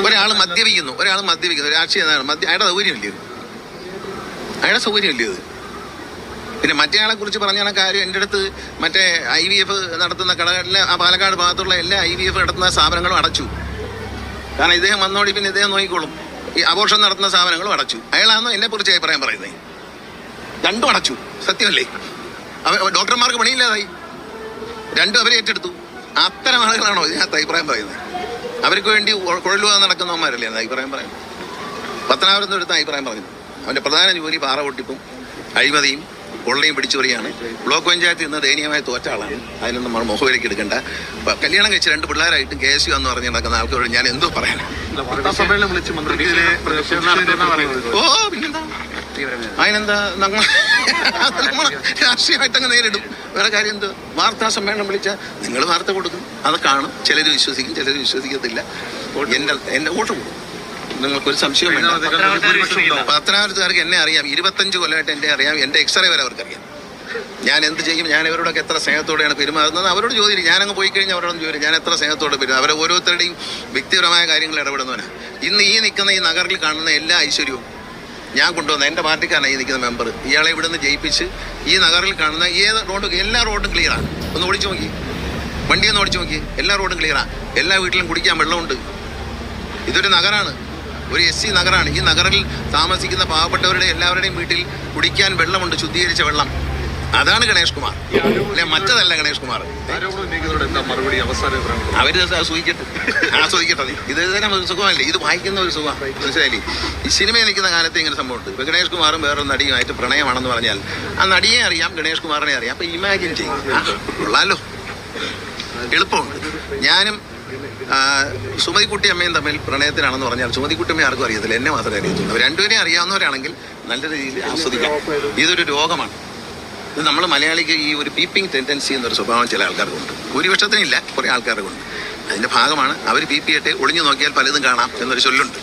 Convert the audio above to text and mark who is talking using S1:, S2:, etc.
S1: ഒരാൾ മദ്യപിക്കുന്നു രാഷ്ട്രീയ അയാളുടെ സൗകര്യമില്ലേ ഇത് പിന്നെ മറ്റേ ആളെ കുറിച്ച് പറഞ്ഞ കാര്യം എൻ്റെ അടുത്ത് മറ്റേ IVF നടത്തുന്ന കടകളിലെ ആ പാലക്കാട് ഭാഗത്തുള്ള എല്ലാ IVF നടത്തുന്ന സ്ഥാപനങ്ങളും അടച്ചു. കാരണം ഇദ്ദേഹം വന്നോടി പിന്നെ ഇദ്ദേഹം നോക്കിക്കോളും. ഈ അബോർഷൻ നടത്തുന്ന സ്ഥാപനങ്ങളും അടച്ചു. അയാളാണോ എന്നെ കുറിച്ച് അഭിപ്രായം പറയുന്നത്? രണ്ടും അടച്ചു. സത്യമല്ലേ? ഡോക്ടർമാർക്ക് പണിയില്ലാതായി. രണ്ടും അവരെ ഏറ്റെടുത്തു. അത്തരം ആളുകളാണോ ഇതിനകത്ത് അഭിപ്രായം പറയുന്നത്? അവർക്ക് വേണ്ടി കുഴലുവാൻ നടക്കുന്നവന്മാരല്ലേ എന്ന് അഭിപ്രായം പറയുന്നത്? പത്തനാപുരത്ത് എടുത്ത അഭിപ്രായം പറഞ്ഞു. അവൻ്റെ പ്രധാന ജോലി പാറ പൊട്ടിപ്പും അഴിമതിയും കൊള്ളയും പിടിച്ചുപറിയാണ്. ബ്ലോക്ക് പഞ്ചായത്തിൽ നിന്ന് ദയനീയമായി തോറ്റ ആളാണ്. അതിനൊന്നും നമ്മൾ മുഖവിലേക്ക് എടുക്കണ്ട. കല്യാണം കഴിച്ച് 2 പിള്ളേരായിട്ടും KSU എന്ന് പറഞ്ഞ് നടക്കുന്ന ആൾക്കാരോട് ഞാൻ എന്തോ പറയാനാണ്? പിന്നെന്താ അതിനെന്താ നമ്മൾ രാഷ്ട്രീയമായിട്ട് അങ്ങ് നേരിടും. വേറെ കാര്യം എന്ത്? വാർത്താ സമ്മേളനം വിളിച്ചാൽ നിങ്ങൾ വാർത്ത കൊടുക്കും, അത് കാണും. ചിലർ വിശ്വസിക്കും, ചിലർ വിശ്വസിക്കത്തില്ല. എൻ്റെ വോട്ട് കൊടുക്കും. നിങ്ങൾക്കൊരു സംശയം വേണ്ട. പത്തനാപുരത്തുകാർക്ക് എന്നെ അറിയാം. 25 കൊല്ലമായിട്ട് എന്നെ അറിയാം. എൻ്റെ എക്സ്റേ വരെ അവർക്കറിയാം. ഞാൻ എന്ത് ചെയ്യും, ഞാൻ ഇവരോടൊക്കെ എത്ര സ്നേഹത്തോടെയാണ് പെരുമാറുന്നത് അവരോട് ചോദിക്കും. ഞാനങ്ങ് പോയി കഴിഞ്ഞാൽ അവരോടൊന്ന് ചോദിക്കും ഞാൻ എത്ര സ്നേഹത്തോടെ പെരുമാറും. അവരെ ഓരോരുത്തരുടെയും വ്യക്തിപരമായ കാര്യങ്ങൾ ഇടപെടുന്നവനാണ്. ഇന്ന് ഈ നിൽക്കുന്ന ഈ നഗറിൽ കാണുന്ന എല്ലാ ഐശ്വര്യവും ഞാൻ കൊണ്ടുവന്ന എൻ്റെ പാർട്ടിക്കാരനാണ് ഈ നിൽക്കുന്ന മെമ്പർ. ഇയാളെ ഇവിടെ നിന്ന് ജയിപ്പിച്ച് ഈ നഗറിൽ കാണുന്ന എല്ലാ റോഡും ക്ലിയറാണ്. ഒന്ന് ഓടിച്ചു നോക്കി, വണ്ടിയൊന്ന് ഓടിച്ചു നോക്കി, എല്ലാ റോഡും ക്ലിയറാണ്. എല്ലാ വീട്ടിലും കുടിക്കാൻ വെള്ളമുണ്ട്. ഇതൊരു നഗറാണ്, ഒരു SC നഗറാണ്. ഈ നഗറിൽ താമസിക്കുന്ന പാവപ്പെട്ടവരുടെ എല്ലാവരുടെയും വീട്ടിൽ കുടിക്കാൻ വെള്ളമുണ്ട്, ശുദ്ധീകരിച്ച വെള്ളം. അതാണ് ഗണേഷ് കുമാർ, അല്ലെ മറ്റതല്ല ഗണേഷ് കുമാർ. അവര് ആസ്വദിക്കട്ടെ. ഇത് തന്നെ ഒരു സുഖമല്ലേ? ഇത് വായിക്കുന്ന ഒരു സുഖം, മനസ്സിലായില്ലേ? ഈ സിനിമയിൽ നിൽക്കുന്ന കാലത്ത് ഇങ്ങനെ സംഭവമുണ്ട്. ഇപ്പൊ ഗണേഷ് കുമാറും വേറൊരു നടിയുമായിട്ട് പ്രണയമാണെന്ന് പറഞ്ഞാൽ ആ നടിയെ അറിയാം, ഗണേഷ് കുമാറിനെ അറിയാം. അപ്പൊ ഇമാജിൻ ചെയ്യും, കൊള്ളാലോ, എളുപ്പമുണ്ട്. ഞാനും സുമതിക്കുട്ടി അമ്മയും തമ്മിൽ പ്രണയത്തിലാണെന്ന് പറഞ്ഞാൽ സുമതിക്കുട്ടി അമ്മ ആർക്കും അറിയത്തില്ല, എന്നെ മാത്രമേ അറിയത്തുള്ളൂ. രണ്ടുപേരെയും അറിയാവുന്നവരാണെങ്കിൽ നല്ല രീതിയിൽ ആസ്വദിക്കാം. ഇതൊരു രോഗമാണ്. ഇത് നമ്മൾ മലയാളിക്ക് ഈ ഒരു പീപ്പിംഗ് ടെൻഡൻസി എന്നൊരു സ്വഭാവം ചില ആൾക്കാർക്കുണ്ട്. ഭൂരിപക്ഷത്തിനില്ല, കുറേ ആൾക്കാർക്കുണ്ട്. അതിൻ്റെ ഭാഗമാണ്. അവർ പീപ്പിയിട്ട് ഒളിഞ്ഞു നോക്കിയാൽ പലതും കാണാം എന്നൊരു ചൊല്ലുണ്ട്.